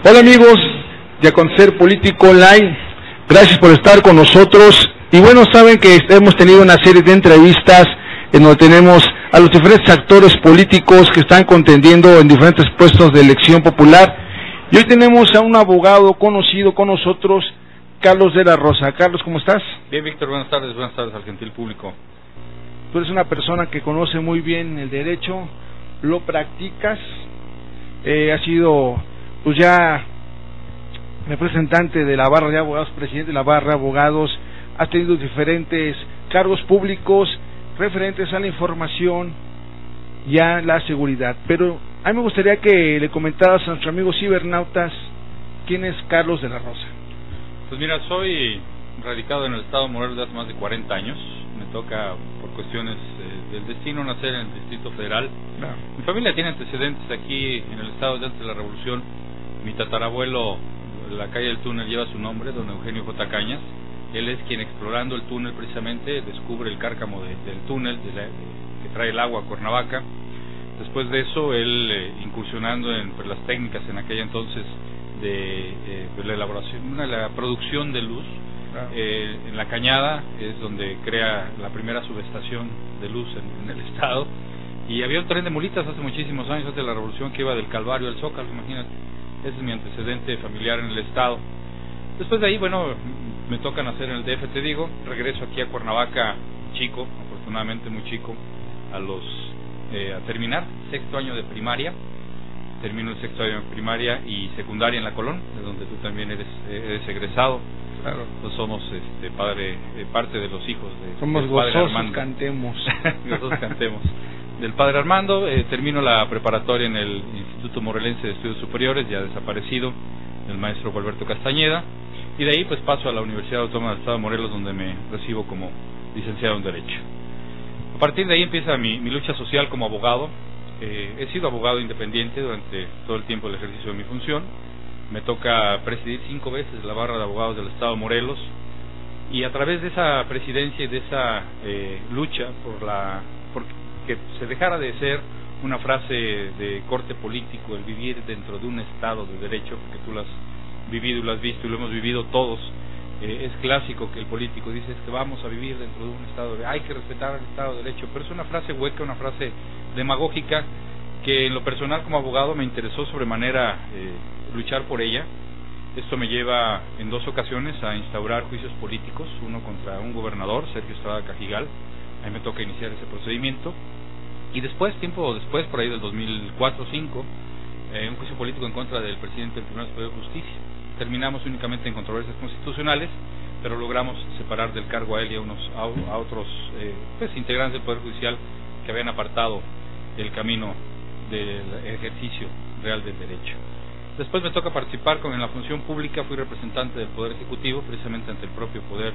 Hola amigos de Acontecer Político Online, gracias por estar con nosotros. Y bueno, saben que hemos tenido una serie de entrevistas en donde tenemos a los diferentes actores políticos que están contendiendo en diferentes puestos de elección popular. Y hoy tenemos a un abogado conocido con nosotros, Carlos de la Rosa. Carlos, ¿cómo estás? Bien, Víctor, buenas tardes al gentil público. Tú eres una persona que conoce muy bien el derecho, lo practicas, has sido pues ya representante de la barra de abogados, presidente de la barra de abogados, has tenido diferentes cargos públicos referentes a la información y a la seguridad. Pero a mí me gustaría que le comentaras a nuestros amigos cibernautas quién es Carlos de la Rosa. Pues mira, soy radicado en el estado de Morelos de hace más de 40 años. Me toca, por cuestiones del destino, nacer en el Distrito Federal. Claro. Mi familia tiene antecedentes aquí en el estado desde antes de la Revolución. Mi tatarabuelo, la calle del túnel lleva su nombre, don Eugenio J. Cañas. Él es quien, explorando el túnel precisamente, descubre el cárcamo del túnel que trae el agua a Cuernavaca. Después de eso, él incursionando en las técnicas en aquella entonces de la elaboración, la producción de luz. Claro. En La Cañada es donde crea la primera subestación de luz en el estado. Y había un tren de mulitas hace muchísimos años, antes de la Revolución, que iba del Calvario al Zócalo, imagínate. Ese es mi antecedente familiar en el estado. Después de ahí, bueno, me toca nacer en el DF, te digo. Regreso aquí a Cuernavaca chico, afortunadamente muy chico, a terminar sexto año de primaria. Termino el sexto año de primaria y secundaria en La Colón, de donde tú también eres egresado. Claro. Pues somos parte de los hijos somos gozosos, cantemos. Gozosos cantemos. Del padre Armando. Termino la preparatoria en el Instituto Morelense de Estudios Superiores, ya desaparecido, el maestro Gualberto Castañeda, y de ahí pues paso a la Universidad Autónoma del Estado de Morelos, donde me recibo como licenciado en Derecho. A partir de ahí empieza mi lucha social como abogado. He sido abogado independiente durante todo el tiempo del ejercicio de mi función. Me toca presidir 5 veces la barra de abogados del Estado de Morelos, y a través de esa presidencia y de esa lucha por que se dejara de ser una frase de corte político el vivir dentro de un Estado de Derecho, porque tú lo has vivido y lo has visto y lo hemos vivido todos. Es clásico que el político dice que vamos a vivir dentro de un Estado, hay que respetar el Estado de Derecho, pero es una frase hueca, una frase demagógica que en lo personal como abogado me interesó sobremanera luchar por ella. Esto me lleva en 2 ocasiones a instaurar juicios políticos, uno contra un gobernador, Sergio Estrada Cajigal. A mí me toca iniciar ese procedimiento, y después, tiempo después, por ahí del 2004-2005, un juicio político en contra del presidente del Tribunal Superior de Justicia. Terminamos únicamente en controversias constitucionales, pero logramos separar del cargo a él y a otros integrantes del Poder Judicial que habían apartado el camino del ejercicio real del derecho. Después me toca participar en la función pública. Fui representante del Poder Ejecutivo, precisamente ante el propio Poder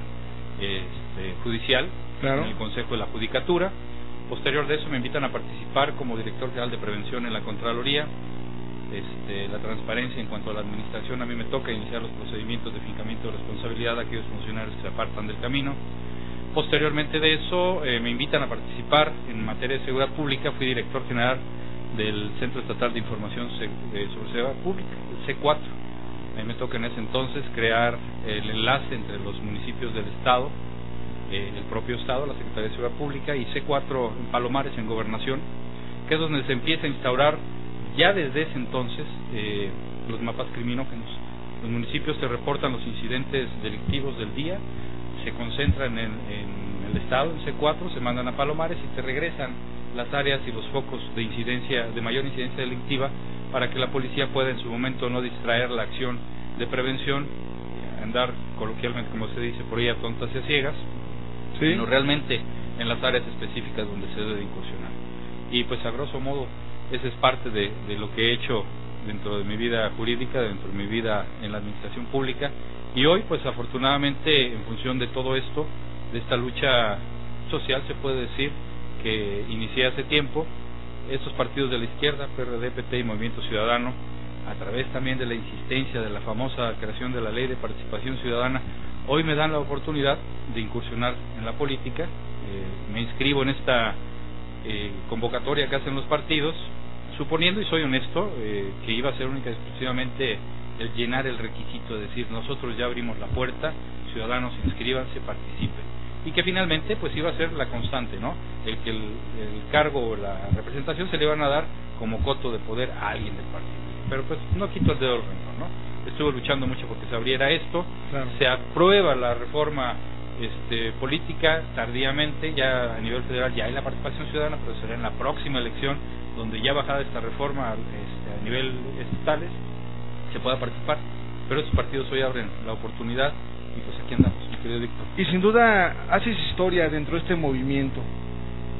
Judicial, claro, en el Consejo de la Judicatura. Posterior de eso me invitan a participar como director general de prevención en la Contraloría. La transparencia en cuanto a la administración, a mí me toca iniciar los procedimientos de fincamiento de responsabilidad a aquellos funcionarios que se apartan del camino. Posteriormente de eso me invitan a participar en materia de seguridad pública. Fui director general del Centro Estatal de Información sobre Seguridad Pública, el C4. A mí me toca en ese entonces crear el enlace entre los municipios del Estado, el propio Estado, la Secretaría de Seguridad Pública, y C4 en Palomares, en Gobernación, que es donde se empieza a instaurar ya desde ese entonces los mapas criminógenos. Los municipios se reportan los incidentes delictivos del día, se concentran en el Estado, en C4, se mandan a Palomares y te regresan las áreas y los focos de incidencia, de mayor incidencia delictiva, para que la policía pueda en su momento no distraer la acción de prevención, andar coloquialmente, como se dice por ahí, a tontas y a ciegas, ¿sí?, sino realmente en las áreas específicas donde se debe incursionar. Y pues a grosso modo esa es parte de lo que he hecho dentro de mi vida jurídica, dentro de mi vida en la administración pública. Y hoy pues afortunadamente, en función de todo esto, de esta lucha social, se puede decir, que inicié hace tiempo, estos partidos de la izquierda, PRD, PT y Movimiento Ciudadano, a través también de la insistencia de la famosa creación de la Ley de Participación Ciudadana, hoy me dan la oportunidad de incursionar en la política. Me inscribo en esta convocatoria que hacen los partidos, suponiendo, y soy honesto, que iba a ser única y exclusivamente el llenar el requisito de decir nosotros ya abrimos la puerta, ciudadanos inscríbanse, participen, y que finalmente pues iba a ser la constante, ¿no? El que el cargo o la representación se le iban a dar como coto de poder a alguien del partido. Pero pues no quito el dedo del renglón, ¿no? Estuvo luchando mucho porque se abriera esto, claro. Se aprueba la reforma política tardíamente, ya a nivel federal ya hay la participación ciudadana, pero será en la próxima elección donde ya bajada esta reforma a nivel estatales se pueda participar, pero estos partidos hoy abren la oportunidad y pues aquí andamos, mi querido Víctor. Y sin duda haces historia dentro de este movimiento,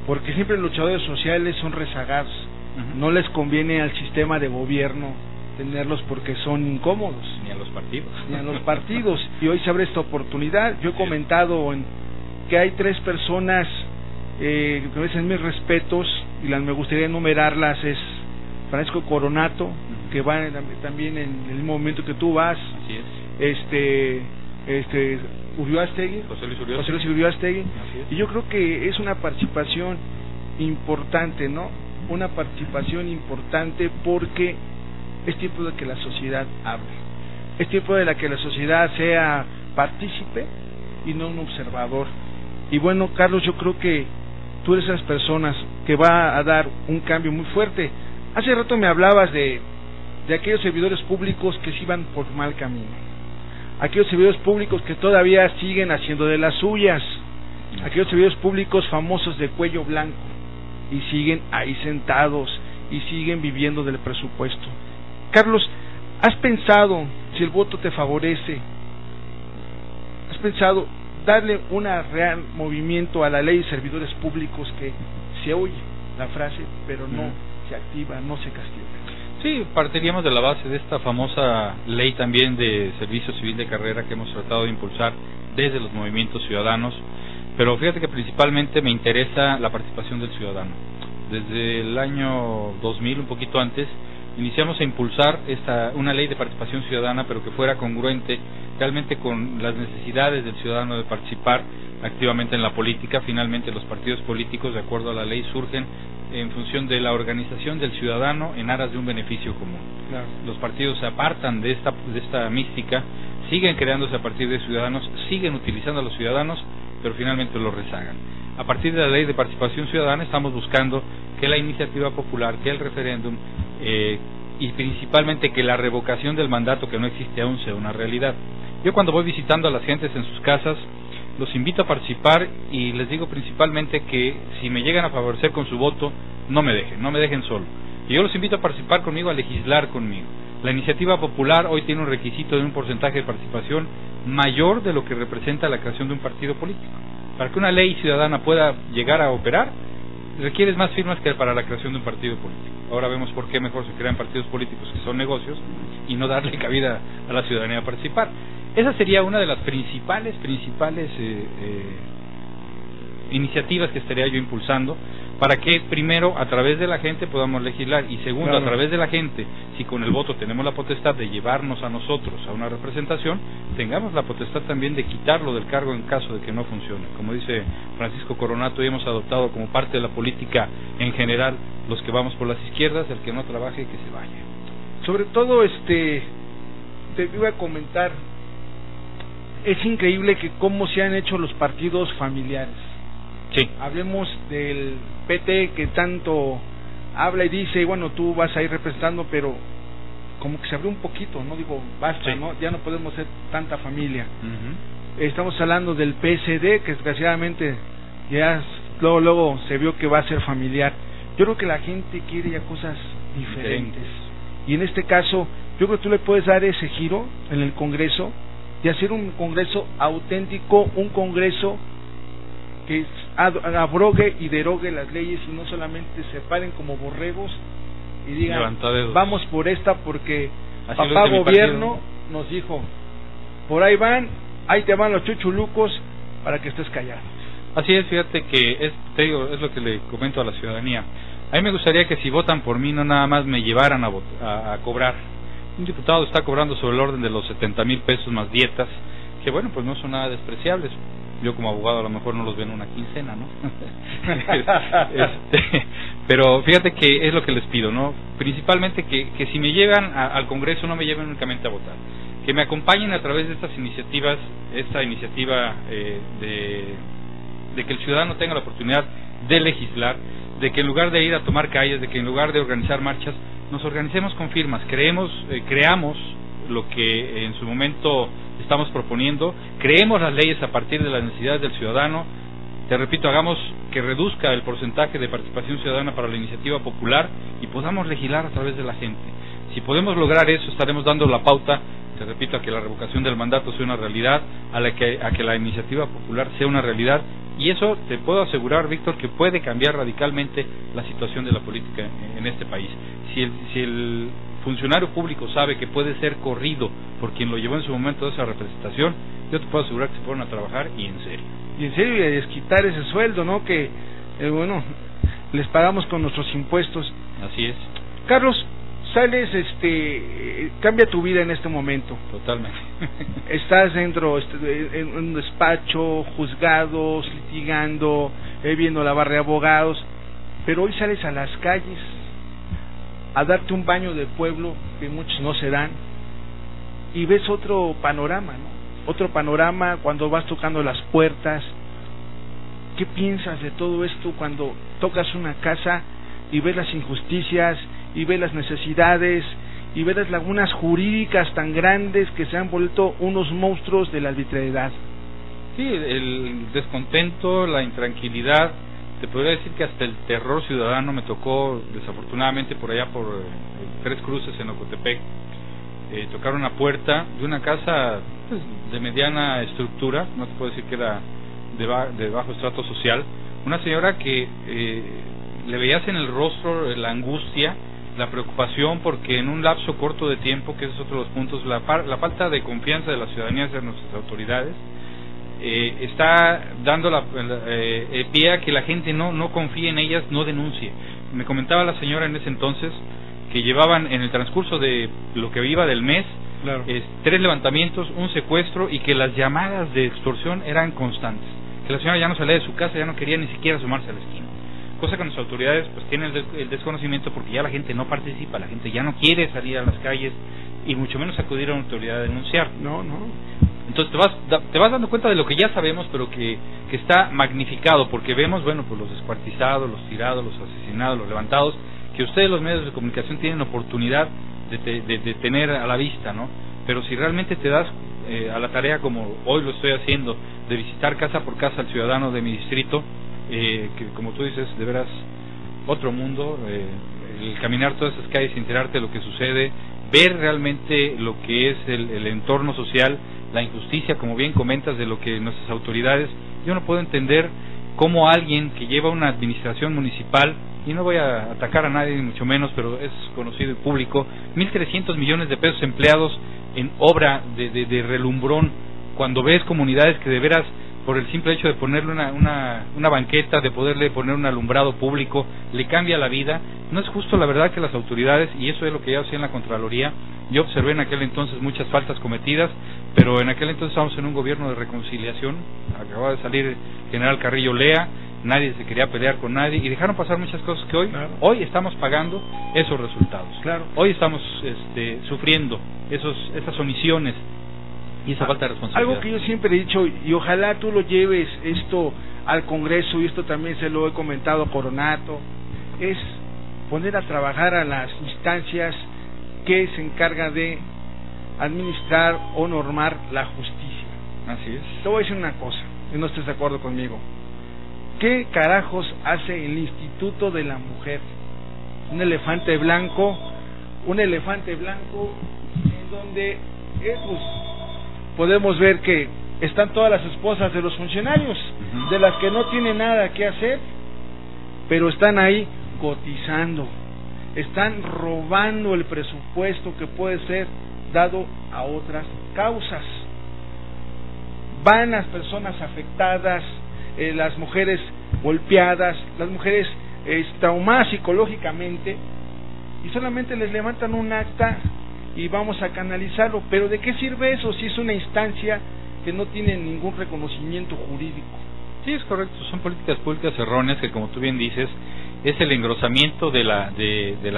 porque siempre los luchadores sociales son rezagados, no les conviene al sistema de gobierno tenerlos porque son incómodos. Ni a los partidos. Ni a los partidos. Y hoy se abre esta oportunidad. Yo he comentado que hay 3 personas que merecen mis respetos, y me gustaría enumerarlas. Es Francisco Coronato, que va también en el mismo momento que tú vas. Así es. Uriostegui, José Luis Uriostegui. Y yo creo que es una participación importante, ¿no? Una participación importante porque es tiempo de que la sociedad hable, es tiempo de que la sociedad sea partícipe y no un observador. Y bueno, Carlos, yo creo que tú eres esas personas que va a dar un cambio muy fuerte. Hace rato me hablabas de aquellos servidores públicos que se iban por mal camino, aquellos servidores públicos que todavía siguen haciendo de las suyas, aquellos servidores públicos famosos de cuello blanco y siguen ahí sentados y siguen viviendo del presupuesto. Carlos, ¿has pensado, si el voto te favorece, has pensado darle un real movimiento a la ley de servidores públicos, que se oye la frase, pero no se activa, no se castiga? Sí, partiríamos de la base de esta famosa ley también de servicio civil de carrera que hemos tratado de impulsar desde los movimientos ciudadanos, pero fíjate que principalmente me interesa la participación del ciudadano. Desde el año 2000, un poquito antes, iniciamos a impulsar una ley de participación ciudadana, pero que fuera congruente realmente con las necesidades del ciudadano de participar activamente en la política. Finalmente los partidos políticos, de acuerdo a la ley, surgen en función de la organización del ciudadano en aras de un beneficio común. Claro. Los partidos se apartan de esta mística, siguen creándose a partir de ciudadanos, siguen utilizando a los ciudadanos, pero finalmente los rezagan. A partir de la ley de participación ciudadana estamos buscando que la iniciativa popular, que el referéndum y principalmente que la revocación del mandato que no existe aún sea una realidad. Yo cuando voy visitando a las gentes en sus casas, los invito a participar y les digo principalmente que si me llegan a favorecer con su voto, no me dejen solo. Y yo los invito a participar conmigo, a legislar conmigo. La iniciativa popular hoy tiene un requisito de un porcentaje de participación mayor de lo que representa la creación de un partido político. Para que una ley ciudadana pueda llegar a operar, requieres más firmas que para la creación de un partido político. Ahora vemos por qué mejor se crean partidos políticos que son negocios y no darle cabida a la ciudadanía a participar. Esa sería una de las principales iniciativas que estaría yo impulsando, para que primero a través de la gente podamos legislar y segundo, claro, a través de la gente, si con el voto tenemos la potestad de llevarnos a nosotros a una representación, tengamos la potestad también de quitarlo del cargo en caso de que no funcione. Como dice Francisco Coronato, y hemos adoptado como parte de la política en general, los que vamos por las izquierdas, el que no trabaje que se vaya. Sobre todo te iba a comentar, es increíble que cómo se han hecho los partidos familiares. Sí. Hablemos del PT, que tanto habla y dice, bueno, tú vas a ir representando, pero como que se abrió un poquito, no digo, basta, sí, ¿no? Ya no podemos ser tanta familia. Estamos hablando del PSD, que desgraciadamente ya luego se vio que va a ser familiar. Yo creo que la gente quiere ya cosas diferentes. Y en este caso, yo creo que tú le puedes dar ese giro en el Congreso, de hacer un Congreso auténtico, un Congreso que abrogue y derogue las leyes y no solamente se paren como borregos y digan vamos por esta porque así papá gobierno nos dijo, por ahí te van los chuchulucos para que estés callado. Así es, fíjate que es lo que le comento a la ciudadanía. A mí me gustaría que si votan por mí no nada más me llevaran a cobrar. Un diputado está cobrando sobre el orden de los 70,000 pesos más dietas, que bueno, pues no son nada despreciables. Yo como abogado a lo mejor no los veo en una quincena, ¿no? Pero fíjate que es lo que les pido, ¿no? Principalmente que si me llevan al Congreso no me lleven únicamente a votar, que me acompañen a través de estas iniciativas, esta iniciativa de que el ciudadano tenga la oportunidad de legislar, de que en lugar de ir a tomar calles, de que en lugar de organizar marchas, nos organicemos con firmas, creamos lo que en su momento estamos proponiendo, creemos las leyes a partir de las necesidades del ciudadano. Te repito, hagamos que reduzca el porcentaje de participación ciudadana para la iniciativa popular y podamos legislar a través de la gente. Si podemos lograr eso, estaremos dando la pauta, te repito, a que la revocación del mandato sea una realidad, a que la iniciativa popular sea una realidad, y eso te puedo asegurar, Víctor, que puede cambiar radicalmente la situación de la política en este país. Si el funcionario público sabe que puede ser corrido por quien lo llevó en su momento a esa representación, yo te puedo asegurar que se ponen a trabajar y en serio. Y en serio, y a desquitar ese sueldo, ¿no? Que, bueno, les pagamos con nuestros impuestos. Así es. Carlos, sales, cambia tu vida en este momento. Totalmente. Estás dentro, en un despacho, juzgados, litigando, viendo la barra de abogados, pero hoy sales a las calles a darte un baño de pueblo que muchos no se dan, y ves otro panorama, ¿no? Otro panorama cuando vas tocando las puertas. ¿Qué piensas de todo esto cuando tocas una casa y ves las injusticias, y ves las necesidades, y ves las lagunas jurídicas tan grandes que se han vuelto unos monstruos de la arbitrariedad? Sí, el descontento, la intranquilidad, te podría decir que hasta el terror ciudadano me tocó, desafortunadamente, por allá por Tres Cruces, en Ocotepec, tocar una puerta de una casa pues, de mediana estructura, no te puedo decir que era de bajo estrato social, una señora que le veías en el rostro la angustia, la preocupación, porque en un lapso corto de tiempo, que ese es otro de los puntos, la falta de confianza de la ciudadanía hacia nuestras autoridades, está dando pie a que la gente no confíe en ellas, no denuncie. Me comentaba la señora en ese entonces que llevaban en el transcurso de lo que iba del mes, claro, 3 levantamientos, un secuestro, y que las llamadas de extorsión eran constantes, que la señora ya no salía de su casa, ya no quería ni siquiera asomarse a la esquina, cosa que nuestras autoridades pues tienen el desconocimiento, porque ya la gente no participa, la gente ya no quiere salir a las calles y mucho menos acudir a una autoridad a denunciar. No. Entonces te vas dando cuenta de lo que ya sabemos, pero que está magnificado, porque vemos, bueno, pues los descuartizados, los tirados, los asesinados, los levantados, que ustedes los medios de comunicación tienen oportunidad de tener a la vista, ¿no? Pero si realmente te das a la tarea, como hoy lo estoy haciendo, de visitar casa por casa al ciudadano de mi distrito, que como tú dices, de veras, otro mundo, el caminar todas esas calles y enterarte de lo que sucede, ver realmente lo que es el entorno social, la injusticia, como bien comentas, de lo que nuestras autoridades, yo no puedo entender cómo alguien que lleva una administración municipal, y no voy a atacar a nadie ni mucho menos, pero es conocido y público, 1.300 millones de pesos empleados en obra de relumbrón, cuando ves comunidades que de veras, por el simple hecho de ponerle una banqueta, de poderle poner un alumbrado público, le cambia la vida. No es justo, la verdad, que las autoridades, y eso es lo que yo hacía en la Contraloría, yo observé en aquel entonces muchas faltas cometidas, pero en aquel entonces estábamos en un gobierno de reconciliación, acababa de salir General Carrillo Lea, nadie se quería pelear con nadie, y dejaron pasar muchas cosas que hoy estamos pagando esos resultados. Claro. Hoy estamos sufriendo esas omisiones y esa falta de responsabilidad. Algo que yo siempre he dicho, y ojalá tú lo lleves esto al Congreso, y esto también se lo he comentado a Coronato, es poner a trabajar a las instancias que se encarga de administrar o normar la justicia. Así es. Te voy a decir una cosa, y no estés de acuerdo conmigo. ¿Qué carajos hace el Instituto de la Mujer? Un elefante blanco en donde pues, podemos ver que están todas las esposas de los funcionarios, de las que no tienen nada que hacer, pero están ahí cotizando, están robando el presupuesto que puede ser dado a otras causas. Van las personas afectadas, las mujeres golpeadas, las mujeres traumadas psicológicamente, y solamente les levantan un acta y vamos a canalizarlo. Pero ¿de qué sirve eso si es una instancia que no tiene ningún reconocimiento jurídico? Sí, es correcto, son políticas públicas erróneas que, como tú bien dices, es el engrosamiento de la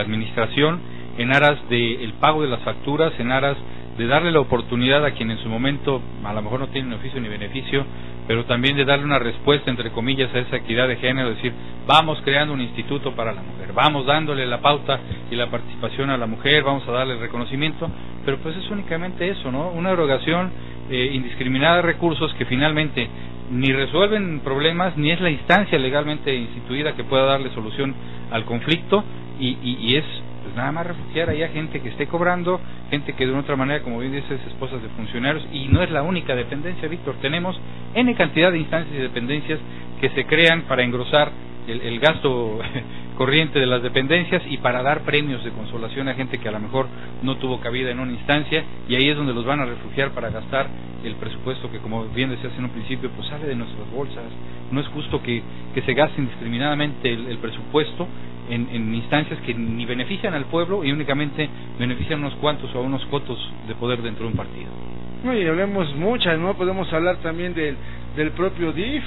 administración en aras del pago de las facturas, en aras de darle la oportunidad a quien en su momento a lo mejor no tiene oficio ni beneficio, pero también de darle una respuesta, entre comillas, a esa equidad de género, es decir, vamos creando un instituto para la mujer, vamos dándole la pauta y la participación a la mujer, vamos a darle el reconocimiento, pero pues es únicamente eso, ¿no? Una erogación indiscriminada de recursos que finalmente ni resuelven problemas, ni es la instancia legalmente instituida que pueda darle solución al conflicto, y es pues nada más refugiar ahí a gente que esté cobrando, gente que de una otra manera, como bien dices, esposas de funcionarios, y no es la única dependencia, Víctor, tenemos N cantidad de instancias y dependencias que se crean para engrosar el gasto corriente de las dependencias y para dar premios de consolación a gente que a lo mejor no tuvo cabida en una instancia, y ahí es donde los van a refugiar para gastar el presupuesto que, como bien decías en un principio, pues sale de nuestras bolsas. No es justo que se gaste indiscriminadamente el presupuesto en instancias que ni benefician al pueblo y únicamente benefician a unos cuantos o a unos cotos de poder dentro de un partido. No, y hablemos muchas, ¿no? Podemos hablar también del propio DIF.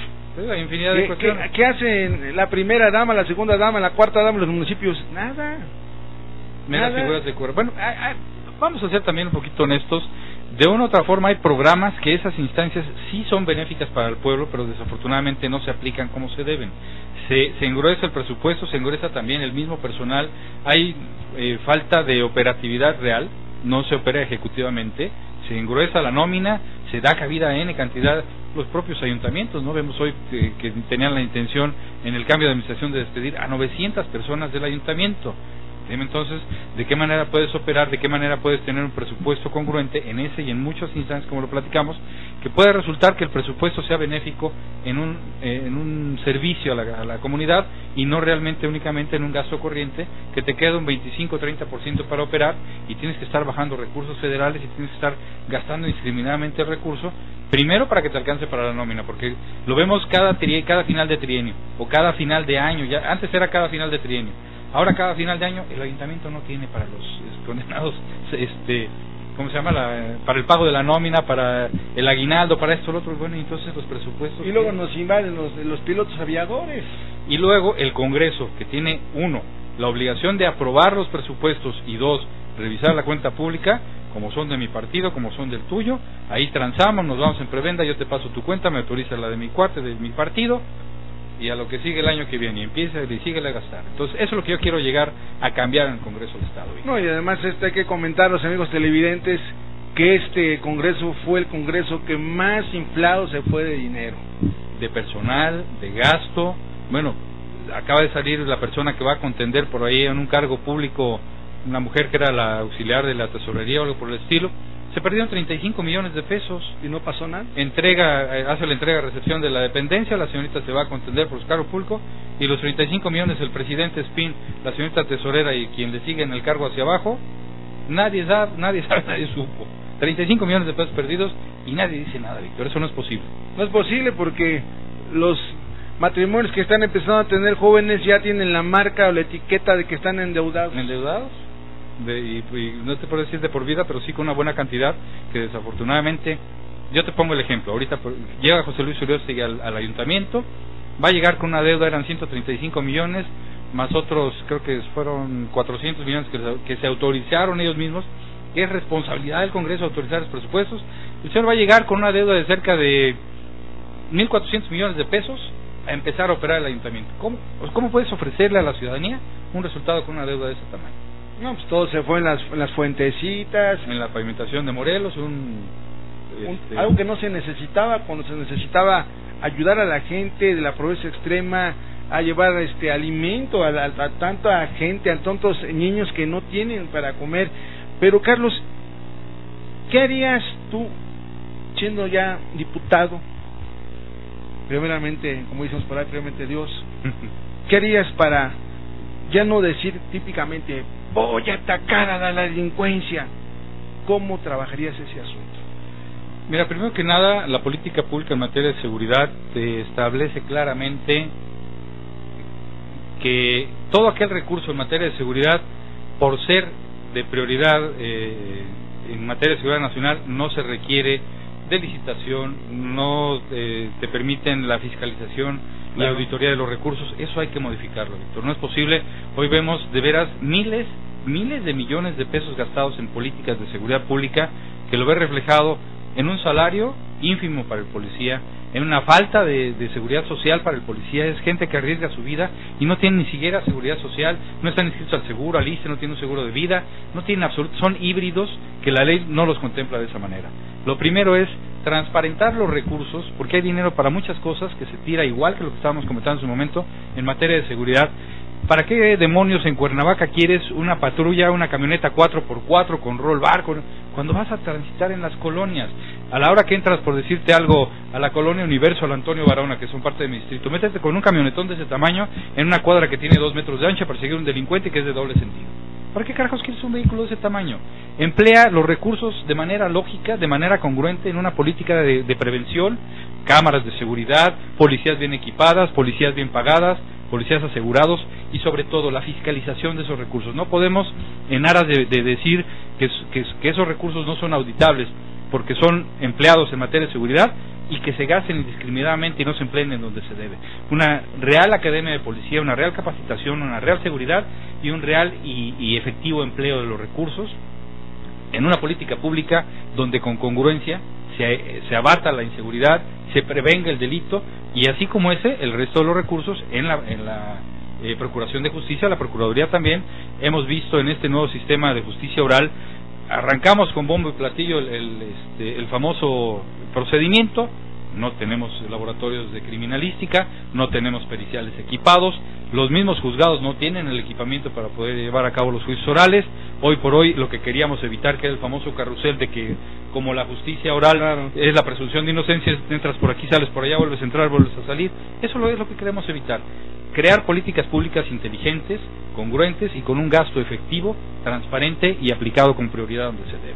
Hay infinidad de cuestiones. ¿Qué hacen la primera dama, la segunda dama, la cuarta dama en los municipios? Nada. Meras figuras de cuerpo. Bueno, vamos a ser también un poquito honestos. De una u otra forma hay programas que esas instancias sí son benéficas para el pueblo, pero desafortunadamente no se aplican como se deben. Se engruesa el presupuesto, se engruesa también el mismo personal, hay falta de operatividad real, no se opera ejecutivamente, se engruesa la nómina, se da cabida a N cantidad, los propios ayuntamientos, ¿no? Vemos hoy que tenían la intención en el cambio de administración de despedir a 900 personas del ayuntamiento. Entonces, ¿de qué manera puedes operar? ¿De qué manera puedes tener un presupuesto congruente en ese y en muchas instancias, como lo platicamos, que pueda resultar que el presupuesto sea benéfico en un servicio a la comunidad y no realmente únicamente en un gasto corriente que te queda un 25-30% para operar y tienes que estar bajando recursos federales y tienes que estar gastando indiscriminadamente el recurso, primero para que te alcance para la nómina, porque lo vemos cada final de trienio o cada final de año, ya antes era cada final de trienio. Ahora cada final de año el ayuntamiento no tiene para los condenados, ¿cómo se llama? Para el pago de la nómina, para el aguinaldo, para esto, lo otro, bueno, y entonces los presupuestos... Y luego nos invaden los pilotos aviadores. Y luego el Congreso, que tiene, uno, la obligación de aprobar los presupuestos, y dos, revisar la cuenta pública, como son de mi partido, como son del tuyo, ahí transamos, nos vamos en prebenda, yo te paso tu cuenta, me autorizas la de mi cuate, de mi partido, y a lo que sigue el año que viene, y empieza y sigue a gastar. Entonces, eso es lo que yo quiero llegar a cambiar en el Congreso del Estado. No, y además hay que comentar a los amigos televidentes que este Congreso fue el Congreso que más inflado se fue de dinero. De personal, de gasto. Bueno, acaba de salir la persona que va a contender por ahí en un cargo público, una mujer que era la auxiliar de la tesorería o algo por el estilo. Se perdieron 35 millones de pesos. ¿Y no pasó nada? Hace la entrega-recepción de la dependencia, la señorita se va a contender por su cargo público, y los 35 millones el presidente Espín, la señorita tesorera y quien le sigue en el cargo hacia abajo, nadie supo. 35 millones de pesos perdidos y nadie dice nada, Víctor, eso no es posible. No es posible porque los matrimonios que están empezando a tener jóvenes ya tienen la marca o la etiqueta de que están endeudados. ¿Endeudados? Y no te puedo decir de por vida, pero sí con una buena cantidad que desafortunadamente, yo te pongo el ejemplo, ahorita llega José Luis Urioste al ayuntamiento, va a llegar con una deuda, eran 135 millones, más otros, creo que fueron 400 millones que se autorizaron ellos mismos, que es responsabilidad del Congreso autorizar los presupuestos. El señor va a llegar con una deuda de cerca de 1.400 millones de pesos a empezar a operar el ayuntamiento. ¿Cómo puedes ofrecerle a la ciudadanía un resultado con una deuda de ese tamaño? No, pues todo se fue en las fuentecitas, en la pavimentación de Morelos, algo que no se necesitaba, cuando se necesitaba ayudar a la gente de la pobreza extrema, a llevar alimento a tanta gente, a tantos niños que no tienen para comer. Pero Carlos, ¿qué harías tú, siendo ya diputado, primeramente, como decimos por ahí, primeramente Dios, qué harías para ya no decir típicamente voy a atacar a la delincuencia? ¿Cómo trabajarías ese asunto? Mira, primero que nada, la política pública en materia de seguridad te establece claramente que todo aquel recurso en materia de seguridad, por ser de prioridad en materia de seguridad nacional, no se requiere de licitación, no te permiten la fiscalización y la auditoría de los recursos. Eso hay que modificarlo, Víctor. No es posible. Hoy vemos de veras miles de millones de pesos gastados en políticas de seguridad pública, que lo ve reflejado en un salario ínfimo para el policía, en una falta de seguridad social para el policía. Es gente que arriesga su vida y no tiene ni siquiera seguridad social, no están inscritos al seguro, al ISSSTE, no tienen un seguro de vida, no tienen absoluto, son híbridos que la ley no los contempla de esa manera. Lo primero es transparentar los recursos, porque hay dinero para muchas cosas que se tira, igual que lo que estábamos comentando en su momento en materia de seguridad. ¿Para qué demonios en Cuernavaca quieres una patrulla, una camioneta 4x4 con roll bar, cuando vas a transitar en las colonias? A la hora que entras, por decirte algo, a la colonia Universo, al Antonio Barahona, que son parte de mi distrito, métete con un camionetón de ese tamaño en una cuadra que tiene 2 metros de ancha para seguir un delincuente que es de doble sentido. ¿Para qué carajos quieres un vehículo de ese tamaño? Emplea los recursos de manera lógica, de manera congruente en una política de prevención, cámaras de seguridad, policías bien equipadas, policías bien pagadas, policías asegurados y sobre todo la fiscalización de esos recursos. No podemos, en aras de decir que esos recursos no son auditables porque son empleados en materia de seguridad y que se gasten indiscriminadamente y no se empleen en donde se debe. Una real academia de policía, una real capacitación, una real seguridad y un real y efectivo empleo de los recursos en una política pública donde con congruencia se abata la inseguridad, se prevenga el delito y así como ese, el resto de los recursos en la Procuración de Justicia, la Procuraduría también. Hemos visto en este nuevo sistema de justicia oral, arrancamos con bombo y platillo el famoso procedimiento. No tenemos laboratorios de criminalística, no tenemos periciales equipados, los mismos juzgados no tienen el equipamiento para poder llevar a cabo los juicios orales. Hoy por hoy lo que queríamos evitar, que era el famoso carrusel de que como la justicia oral es la presunción de inocencia, entras por aquí, sales por allá, vuelves a entrar, vuelves a salir. Eso es lo que queremos evitar. Crear políticas públicas inteligentes, congruentes y con un gasto efectivo, transparente y aplicado con prioridad donde se debe.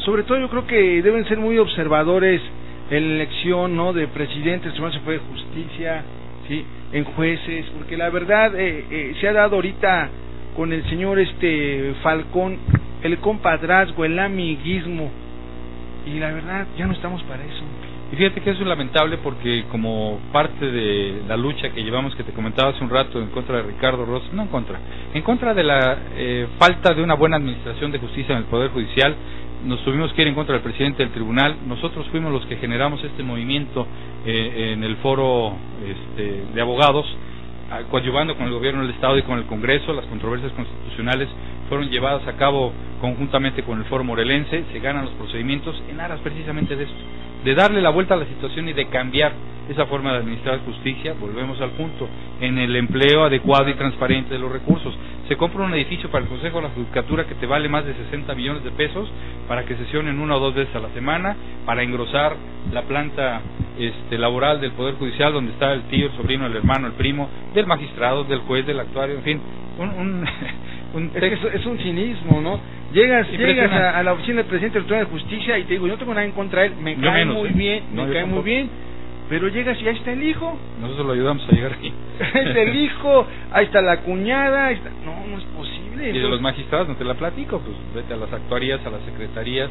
Sobre todo yo creo que deben ser muy observadores en la elección, ¿no?, de presidentes, se fue de justicia, sí, en jueces, porque la verdad se ha dado ahorita con el señor Falcón el compadrazgo, el amiguismo, y la verdad ya no estamos para eso. Y fíjate que eso es lamentable porque como parte de la lucha que llevamos, que te comentaba hace un rato, en contra de Ricardo Ross, no en contra de la falta de una buena administración de justicia en el Poder Judicial, nos tuvimos que ir en contra del presidente del tribunal. Nosotros fuimos los que generamos este movimiento en el foro de abogados, coadyuvando con el gobierno del Estado y con el Congreso. Las controversias constitucionales fueron llevadas a cabo conjuntamente con el foro morelense, se ganan los procedimientos en aras precisamente de esto, de darle la vuelta a la situación y de cambiar esa forma de administrar justicia. Volvemos al punto, en el empleo adecuado y transparente de los recursos. Se compra un edificio para el Consejo de la Judicatura que te vale más de 60 millones de pesos para que sesionen 1 o 2 veces a la semana, para engrosar la planta laboral del Poder Judicial, donde está el tío, el sobrino, el hermano, el primo del magistrado, del juez, del actuario, en fin, es un cinismo, ¿no? Llegas a la oficina del presidente del Tribunal de Justicia y te digo, yo no tengo nada en contra de él, me cae muy bien, pero llegas y ahí está el hijo. Nosotros lo ayudamos a llegar aquí. Ahí está el hijo, ahí está la cuñada, no es posible. Y de los magistrados no te la platico, pues vete a las actuarías, a las secretarías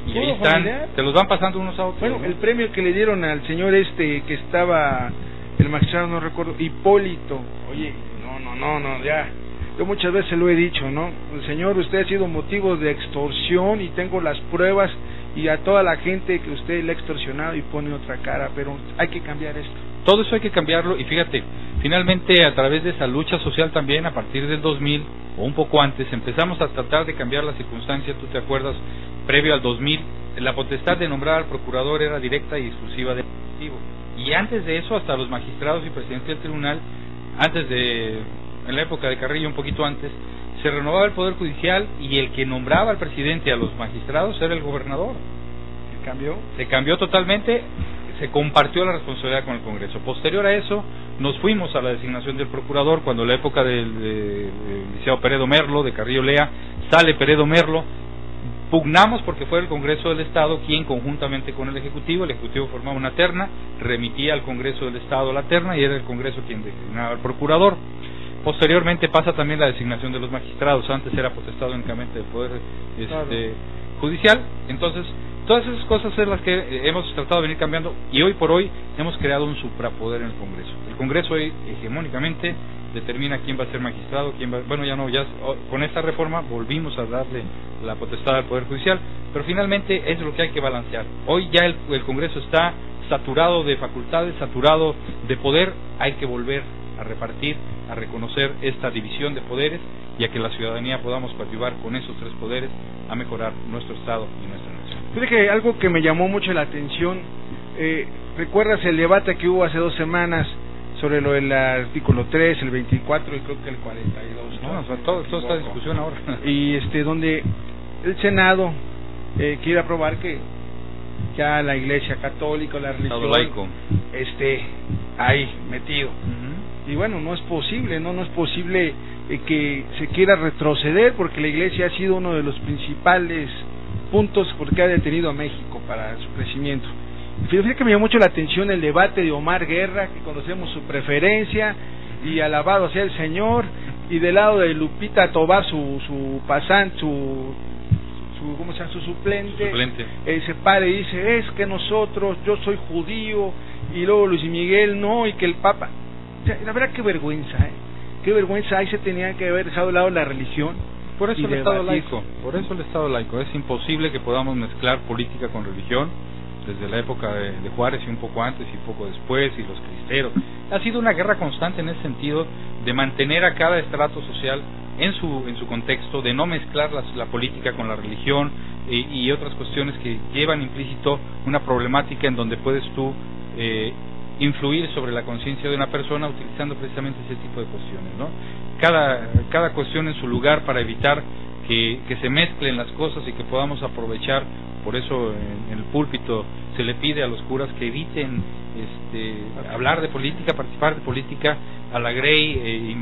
y ahí están, familiar. Te los van pasando unos a otros. Bueno, ¿no? El premio que le dieron al señor que estaba, el magistrado, no recuerdo, Hipólito, oye, no, ya. Yo muchas veces lo he dicho, ¿no? Señor, usted ha sido motivo de extorsión y tengo las pruebas y a toda la gente que usted le ha extorsionado y pone otra cara, pero hay que cambiar esto. Todo eso hay que cambiarlo y fíjate, finalmente a través de esa lucha social también a partir del 2000 o un poco antes empezamos a tratar de cambiar las circunstancias. Tú te acuerdas, previo al 2000 la potestad de nombrar al procurador era directa y exclusiva del Ejecutivo, y antes de eso hasta los magistrados y presidente del tribunal, en la época de Carrillo, un poquito antes, se renovaba el Poder Judicial y el que nombraba al presidente y a los magistrados era el gobernador. Se cambió totalmente, se compartió la responsabilidad con el Congreso. Posterior a eso, nos fuimos a la designación del procurador, cuando en la época del licenciado Peredo Merlo, de Carrillo Lea, sale Peredo Merlo, pugnamos porque fue el Congreso del Estado quien, conjuntamente con el Ejecutivo formaba una terna, remitía al Congreso del Estado la terna y era el Congreso quien designaba al procurador. Posteriormente pasa también la designación de los magistrados, antes era potestad únicamente del Poder Judicial. Entonces Todas esas cosas es las que hemos tratado de venir cambiando, y hoy por hoy hemos creado un suprapoder en el Congreso. El Congreso hoy hegemónicamente determina quién va a ser magistrado, con esta reforma volvimos a darle la potestad al Poder Judicial, pero finalmente es lo que hay que balancear. Hoy ya el Congreso está saturado de facultades, saturado de poder, hay que volver a repartir, a reconocer esta división de poderes y a que la ciudadanía podamos coadyuvar con esos tres poderes a mejorar nuestro Estado y nuestra nación. Fíjate que algo que me llamó mucho la atención, ¿recuerdas el debate que hubo hace 2 semanas sobre lo del artículo 3, el 24 y creo que el 42? No, o sea, todo está en discusión ahora. Y donde el Senado quiere aprobar que ya la Iglesia Católica, la religión, laico, esté ahí metido. Y bueno, no es posible, no es posible que se quiera retroceder, porque la Iglesia ha sido uno de los principales puntos porque ha detenido a México para su crecimiento. Fíjate que me llamó mucho la atención el debate de Omar Guerra, que conocemos su preferencia, y alabado sea el Señor, y del lado de Lupita Tobar, su pasante, ¿cómo se llama? Su suplente. Se para y dice, es que nosotros, yo soy judío, y luego Luis Miguel no, y que el Papa. O sea, la verdad, qué vergüenza, qué vergüenza. Ahí se tenía que haber dejado de lado la religión. Por eso el Estado laico, es imposible que podamos mezclar política con religión. Desde la época de Juárez y un poco antes y un poco después, y los cristeros. Ha sido una guerra constante en ese sentido, de mantener a cada estrato social en su contexto, de no mezclar la política con la religión y otras cuestiones que llevan implícito una problemática en donde puedes tú influir sobre la conciencia de una persona utilizando precisamente ese tipo de cuestiones, ¿no? Cada cuestión en su lugar para evitar que se mezclen las cosas y que podamos aprovechar. Por eso en el púlpito se le pide a los curas que eviten hablar de política, participar de política a la grey,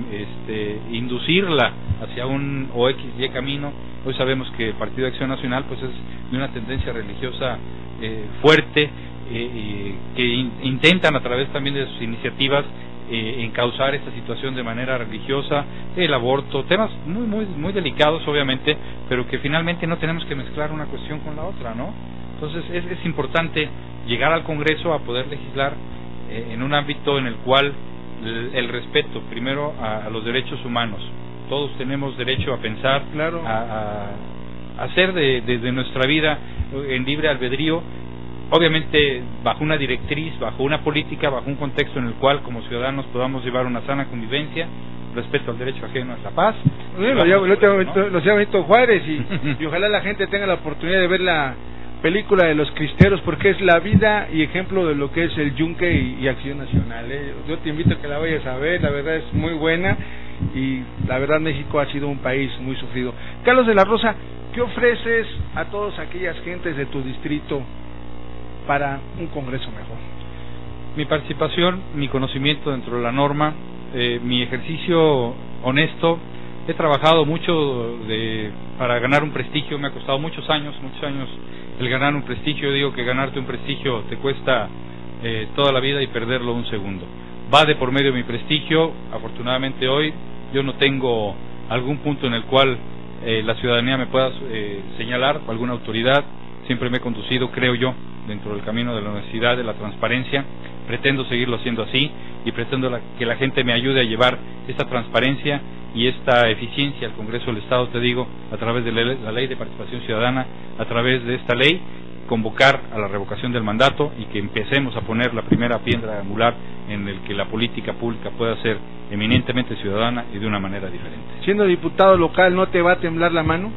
inducirla hacia un o X y camino. Hoy sabemos que el Partido de Acción Nacional pues es de una tendencia religiosa fuerte, que intentan a través también de sus iniciativas encauzar esta situación de manera religiosa, el aborto, temas muy delicados obviamente, pero que finalmente no tenemos que mezclar una cuestión con la otra, ¿no? Entonces es importante llegar al Congreso a poder legislar en un ámbito en el cual el respeto primero a los derechos humanos. Todos tenemos derecho a pensar, claro, a hacer de nuestra vida en libre albedrío, obviamente bajo una directriz, bajo una política, bajo un contexto en el cual como ciudadanos podamos llevar una sana convivencia, respeto al derecho ajeno a la paz. Lo sea Benito Juárez y ojalá la gente tenga la oportunidad de ver la película de los cristeros, porque es la vida y ejemplo de lo que es el Yunque y Acción Nacional. Yo te invito a que la vayas a ver, la verdad es muy buena, y la verdad México ha sido un país muy sufrido. Carlos de la Rosa, ¿qué ofreces a todas aquellas gentes de tu distrito para un Congreso mejor? Mi participación, mi conocimiento dentro de la norma, mi ejercicio honesto. He trabajado mucho para ganar un prestigio, me ha costado muchos años el ganar un prestigio. Yo digo que ganarte un prestigio te cuesta toda la vida y perderlo un segundo. Va de por medio mi prestigio. Afortunadamente hoy yo no tengo algún punto en el cual la ciudadanía me pueda señalar, o alguna autoridad. Siempre me he conducido, creo yo, dentro del camino de la honestidad, de la transparencia. Pretendo seguirlo haciendo así y pretendo que la gente me ayude a llevar esta transparencia y esta eficiencia al Congreso del Estado, te digo, a través de la Ley de Participación Ciudadana, a través de esta ley, convocar a la revocación del mandato y que empecemos a poner la primera piedra angular en el que la política pública pueda ser eminentemente ciudadana y de una manera diferente. Siendo diputado local, ¿no te va a temblar la mano?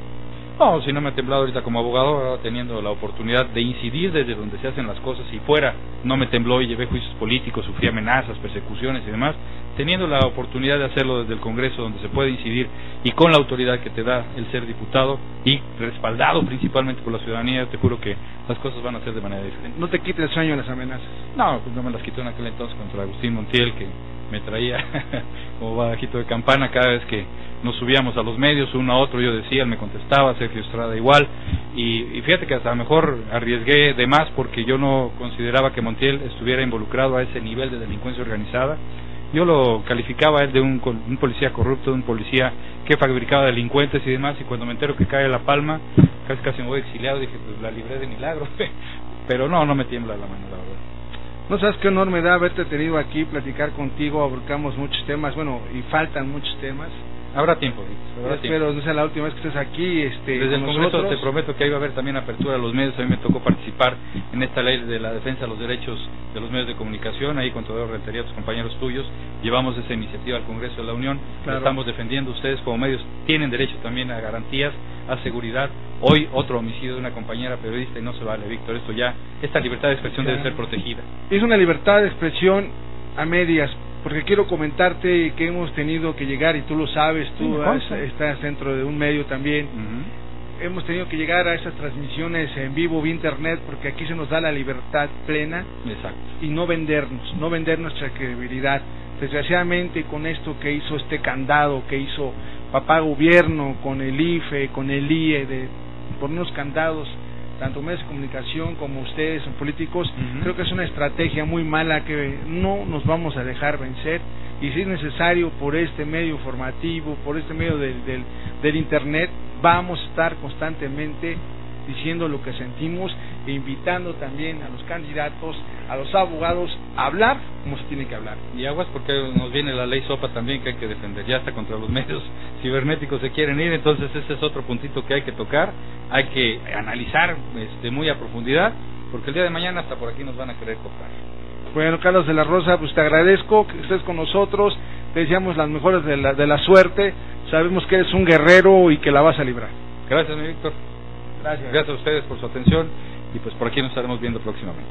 No, si no me ha temblado ahorita como abogado, teniendo la oportunidad de incidir desde donde se hacen las cosas, y fuera no me tembló y llevé juicios políticos, sufrí amenazas, persecuciones y demás, teniendo la oportunidad de hacerlo desde el Congreso, donde se puede incidir y con la autoridad que te da el ser diputado y respaldado principalmente por la ciudadanía, te juro que las cosas van a ser de manera diferente. ¿No te quita el sueño las amenazas? No, pues no me las quitó en aquel entonces contra Agustín Montiel, que me traía como bajito de campana cada vez que nos subíamos a los medios, uno a otro, yo decía, él me contestaba, Sergio Estrada igual, y fíjate que hasta a lo mejor arriesgué de más porque yo no consideraba que Montiel estuviera involucrado a ese nivel de delincuencia organizada. Yo lo calificaba a él de un policía corrupto, de un policía que fabricaba delincuentes y demás, y cuando me entero que cae La Palma, casi me voy exiliado, dije, pues la libré de milagro, pero no me tiembla la mano, la verdad. No sabes qué honor me da haberte tenido aquí, platicar contigo, abarcamos muchos temas, bueno, y faltan muchos temas. Habrá tiempo, Víctor, habrá tiempo. Espero no sea la última vez que estés aquí. Desde el Congreso te prometo que ahí va a haber también apertura a los medios. A mí me tocó participar en esta ley de la defensa de los derechos de los medios de comunicación, ahí con Teodoro Rentería, tus compañeros tuyos, llevamos esa iniciativa al Congreso de la Unión, claro. Estamos defendiendo, ustedes como medios tienen derecho también a garantías, a seguridad. Hoy otro homicidio de una compañera periodista y no se vale, Víctor, esta libertad de expresión debe ser protegida. Es una libertad de expresión a medias, porque quiero comentarte que hemos tenido que llegar, y tú lo sabes, tú estás dentro de un medio también, hemos tenido que llegar a esas transmisiones en vivo vía internet, porque aquí se nos da la libertad plena. Exacto. Y no vender nuestra credibilidad. Desgraciadamente, con esto que hizo este candado, que hizo papá gobierno con el IFE, con el IE, de ponernos candados, tanto medios de comunicación como ustedes, son políticos, creo que es una estrategia muy mala que no nos vamos a dejar vencer, y si es necesario, por este medio informativo, por este medio del internet, vamos a estar constantemente diciendo lo que sentimos e invitando también a los candidatos, a los abogados a hablar como se tiene que hablar. Y aguas, porque nos viene la ley SOPA también que hay que defender, ya hasta contra los medios cibernéticos se quieren ir, entonces ese es otro puntito que hay que tocar, hay que analizar muy a profundidad, porque el día de mañana hasta por aquí nos van a querer cobrar. Bueno, Carlos de la Rosa, pues te agradezco que estés con nosotros, te deseamos las mejores de la suerte, sabemos que eres un guerrero y que la vas a librar. Gracias, mi Víctor. Gracias a ustedes por su atención y pues por aquí nos estaremos viendo próximamente.